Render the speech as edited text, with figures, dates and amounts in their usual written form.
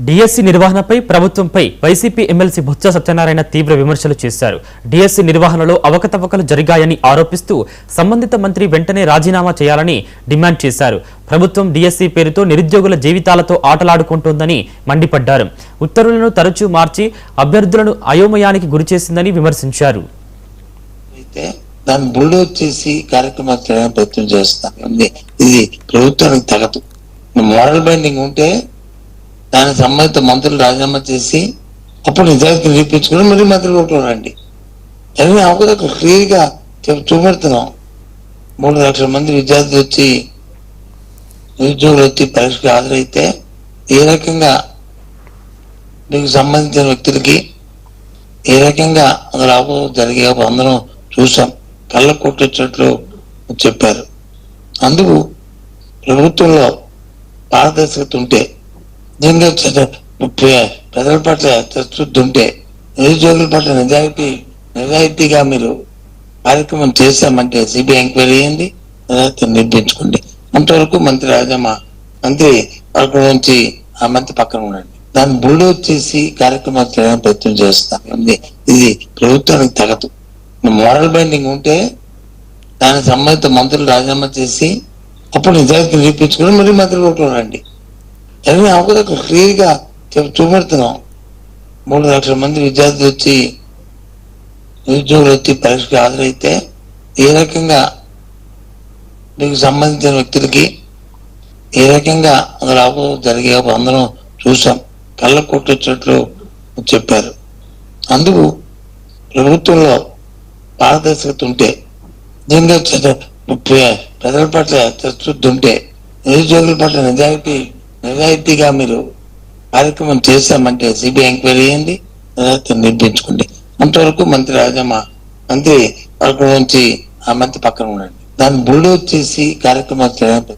DSC నిర్వహణపై ప్రభుత్వంపై YCP MLC Botsa Satyanarayana తీవ్ర విమర్శలు చేశారు. డిఎస్సి నిర్వహణలో అవకతవకలు జరిగాయని ఆరోపిస్తూ సంబంధిత మంత్రి వెంటనే రాజీనామా చేయాలని డిమాండ్ చేశారు. ప్రభుత్వం డిఎస్సి పేరుతో నిరుద్యోగుల జీవితాలతో ఆటలాడుకుంటోందని మండిపడ్డారు. ఉత్తర్వులను తరచూ మార్చి అభ్యర్థులను అయోమయానికి గురిచేసిందని విమర్శించారు. దాన్ని బుల్డోజ్ చేసి కార్యక్రమాలు చేయడానికి ప్రయత్నం చేస్తాం. ఇది ప్రభుత్వానికి తగదు. మోరల్ బైండింగ్ ఉంటే దానికి సంబంధిత మంత్రులు రాజీనామా చేసి అప్పుడు నిజాయితీ నిరూపించుకుని మళ్ళీ మంత్రులు ఉంటున్నారండి. అన్ని అవకతవకలు క్లియర్ గా చూపెడుతున్నాం. 3 లక్షల మంది విద్యార్థులు వచ్చి నిరుద్యోగులు వచ్చి పరీక్షకు హాజరైతే ఏ రకంగా మీకు సంబంధించిన వ్యక్తులకి ఏ రకంగా అసలు జరిగే అందరం చూసాం. కళ్ళ కొట్టించినట్లు చెప్పారు. అందుకు ప్రభుత్వంలో పారదర్శకత ఉంటే, ప్రజల పట్ల చిత్తశుద్ధి ఉంటే, నిరుద్యోగుల పట్ల నిజాయితీగా మీరు కార్యక్రమం చేశామంటే సిబిఐ ఎంక్వైరీ చేయండి, నిర్మించుకోండి. అంతవరకు మంత్రి వర్గం నుంచి ఆ మంత్రి పక్కన ఉండండి. దాన్ని బుల్డోజ్ చేసి కార్యక్రమాలు చేయడానికి ప్రయత్నం చేస్తాం. ఇది ప్రభుత్వానికి తగదు. మోరల్ బైండింగ్ ఉంటే దానికి సంబంధిత మంత్రులు రాజీనామా చేసి అప్పుడు నిజాయితీ నిరూపించుకుని మళ్ళీ మంత్రులు ఉంటున్నారండి. అన్ని అవకతవకలు క్లియర్ గా చూపెడుతున్నాం. 3 లక్షల మంది విద్యార్థులు వచ్చి నిరుద్యోగులు వచ్చి పరీక్షకు హాజరైతే ఏ రకంగా మీకు సంబంధించిన వ్యక్తులకి ఏ రకంగా అసలు జరిగే అందరం చూసాం. కళ్ళ కొట్టించినట్లు చెప్పారు. అందుకు ప్రభుత్వంలో పారదర్శకత ఉంటే, ప్రజల పట్ల చిత్తశుద్ధి ఉంటే, నిరుద్యోగుల పట్ల నిజాయితీగా మీరు కార్యక్రమం చేశామంటే సిబిఐ ఎంక్వైరీ చేయండి, నిర్మించుకోండి. అంతవరకు మంత్రి వర్గం నుంచి ఆ మంత్రి పక్కన ఉండండి. దాన్ని బుల్డోజ్ చేసి కార్యక్రమాలు చేయడానికి